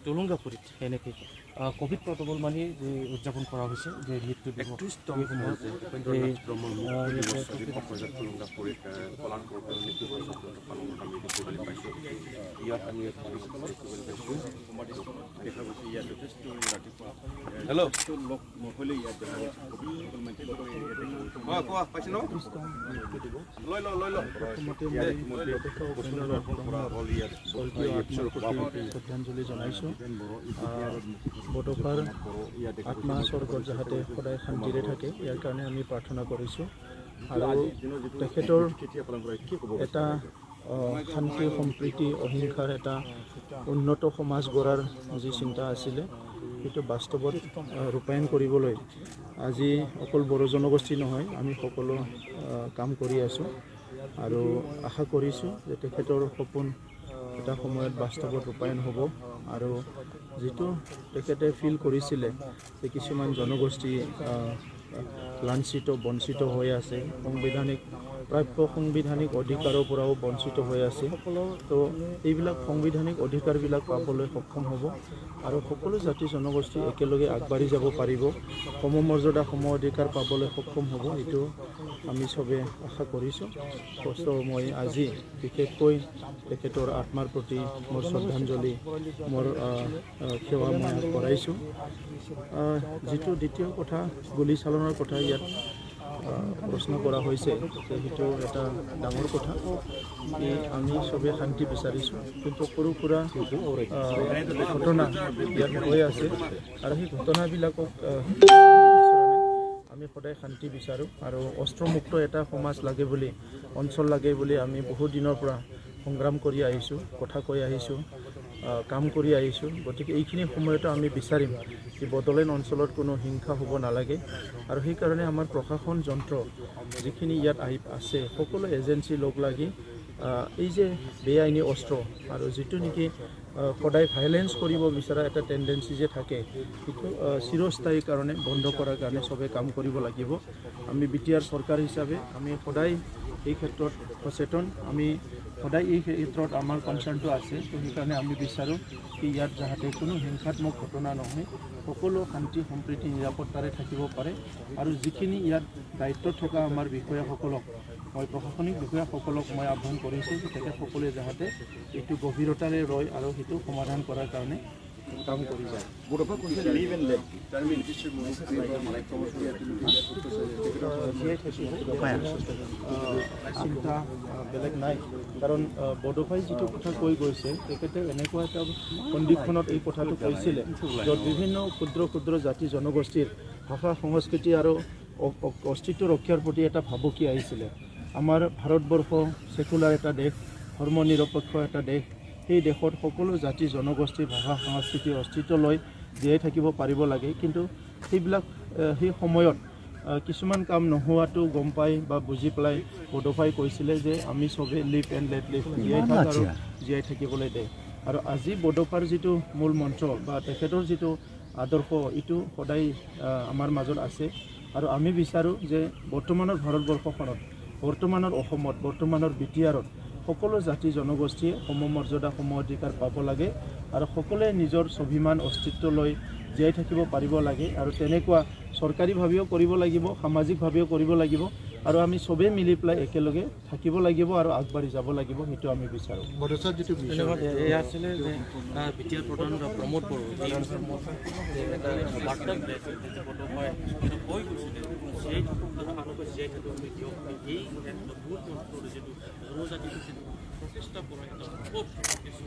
টুলুংগাপুৰীত এনেকৈ Covid protocol মানি যে উদযাপন কৰা হৈছে যে মৃত্যু হেল্ল' শ্ৰদ্ধাঞ্জলি জনাইছোঁ বড'ফাৰ আত্মা স্বৰ্গত যাতে সদায় শান্তিৰে থাকে ইয়াৰ কাৰণে আমি প্ৰাৰ্থনা কৰিছোঁ আৰু তেখেতৰ এটা শান্তি সম্প্ৰীতি অহিংসাৰ এটা উন্নত সমাজ গঢ়াৰ যি চিন্তা আছিলে সেইটো বাস্তৱত ৰূপায়ণ কৰিবলৈ আজি অকল বড়ো জনগোষ্ঠী নহয় আমি সকলো কাম কৰি আছোঁ আৰু আশা কৰিছোঁ যে তেখেতৰ সপোন এটা সময়ত বাস্তৱত ৰূপায়ণ হ'ব আৰু যিটো তেখেতে ফিল কৰিছিলে যে কিছুমান জনগোষ্ঠী লাঞ্ছিত বঞ্চিত হৈ আছে প্ৰাপ্য সাংবিধানিক অধিকাৰৰ পৰাও বঞ্চিত হৈ আছে তো এইবিলাক সাংবিধানিক অধিকাৰবিলাক পাবলৈ সক্ষম হ'ব আৰু সকলো জাতি জনগোষ্ঠী একেলগে আগবাঢ়ি যাব পাৰিব সমমৰ্যাদা সম অধিকাৰ পাবলৈ সক্ষম হ'ব এইটো আমি চবে আশা কৰিছোঁ মই আজি বিশেষকৈ তেখেতৰ আত্মাৰ প্ৰতি মোৰ শ্ৰদ্ধাঞ্জলি মোৰ সেৱা মই কৰাইছোঁ যিটো দ্বিতীয় কথা গুলীচালনাৰ কথা ইয়াত প্ৰশ্ন কৰা হৈছে সেইটো এটা ডাঙৰ কথা আমি চবে শান্তি বিচাৰিছোঁ কিন্তু সৰু সুৰা ঘটনা ইয়াত হৈ আছে আৰু সেই ঘটনাবিলাকক আমি সদায় শান্তি বিচাৰোঁ আৰু অস্ত্ৰমুক্ত এটা সমাজ লাগে বুলি অঞ্চল লাগে বুলি আমি বহু দিনৰ পৰা সংগ্ৰাম কৰি আহিছোঁ কথা কৈ আহিছোঁ কাম কৰি আহিছোঁ গতিকে এইখিনি সময়তো আমি বিচাৰিম যে বড়োলেণ্ড অঞ্চলত কোনো হিংসা হ'ব নালাগে আৰু সেইকাৰণে আমাৰ প্ৰশাসন যন্ত্ৰ যিখিনি ইয়াত আছে সকলো এজেঞ্চি লগ লাগি এই যে বেআইনী অস্ত্ৰ আৰু যিটো নেকি সদায় ভাইলেন্স কৰিব বিচৰা এটা টেণ্ডেঞ্চি যে থাকে সেইটো চিৰস্থায়ী কাৰণে বন্ধ কৰাৰ কাৰণে চবে কাম কৰিব লাগিব আমি বিটিআৰ চৰকাৰ হিচাপে আমি সদায় এই ক্ষেত্ৰত সচেতন আমি সদায় এই ক্ষেত্ৰত আমাৰ কনচাৰ্ণটো আছে তো সেইকাৰণে আমি বিচাৰোঁ কি ইয়াত যাতে কোনো হিংসাত্মক ঘটনা নহয় সকলো শান্তি সম্প্ৰীতি নিৰাপত্তাৰে থাকিব পাৰে আৰু যিখিনি ইয়াত দায়িত্বত থকা আমাৰ বিষয়াসকলক মই প্ৰশাসনিক বিষয়াসকলক মই আহ্বান কৰিছোঁ যে তেখেতসকলে যাতে এইটো গভীৰতাৰে ৰয় আৰু সেইটো সমাধান কৰাৰ কাৰণে কাম কৰি যায় চিন্তা বেলেগ নাই কাৰণ বড'ফাই যিটো কথা কৈ গৈছে তেখেতে এনেকুৱা এটা কণ্ডিশ্যনত এই কথাটো কৈছিলে য'ত বিভিন্ন ক্ষুদ্ৰ ক্ষুদ্ৰ জাতি জনগোষ্ঠীৰ ভাষা সংস্কৃতি আৰু অস্তিত্ব ৰক্ষাৰ প্ৰতি এটা ভাবুকি আহিছিলে আমাৰ ভাৰতবৰ্ষ সেকুলাৰ এটা দেশ ধৰ্ম নিৰপেক্ষ এটা দেশ সেই দেশত সকলো জাতি জনগোষ্ঠীৰ ভাষা সংস্কৃতিৰ অস্তিত্ব লৈ জীয়াই থাকিব পাৰিব লাগে কিন্তু সেইবিলাক সেই সময়ত কিছুমান কাম নোহোৱাটো গম পাই বা বুজি পেলাই বড'ফাই কৈছিলে যে আমি চবে লিভ এণ্ড লেট লিভ জীয়াই থাক আৰু জীয়াই থাকিবলৈ দে আৰু আজি বড'ফাৰ যিটো মূল মন্ত্ৰ বা তেখেতৰ যিটো আদৰ্শ এইটো সদায় আমাৰ মাজত আছে আৰু আমি বিচাৰোঁ যে বৰ্তমানৰ ভাৰতবৰ্ষখনত বৰ্তমানৰ অসমত বৰ্তমানৰ বিটিআৰত সকলো জাতি জনগোষ্ঠীয়ে সমমৰ্যাদা সম অধিকাৰ পাব লাগে আৰু সকলোৱে নিজৰ স্বাভিমান অস্তিত্ব লৈ জীয়াই থাকিব পাৰিব লাগে আৰু তেনেকুৱা চৰকাৰীভাৱেও কৰিব লাগিব সামাজিকভাৱেও কৰিব লাগিব আৰু আমি চবেই মিলি পেলাই একেলগে থাকিব লাগিব আৰু আগবাঢ়ি যাব লাগিব সেইটো আমি বিচাৰোঁ বড়োচাৰ যিটো এয়া আছিলে যে বিটিআৰ প্ৰধান প্ৰমোদ বড়ো বাৰ্তা কৈ গৈছিলে সেই মানুহে জীয়াই থাকিব দিয়ক এই মূল মন্ত্ৰৰ যিটো জনজাতিৰ যিটো প্ৰচেষ্টা কৰা এটা খুব কিছু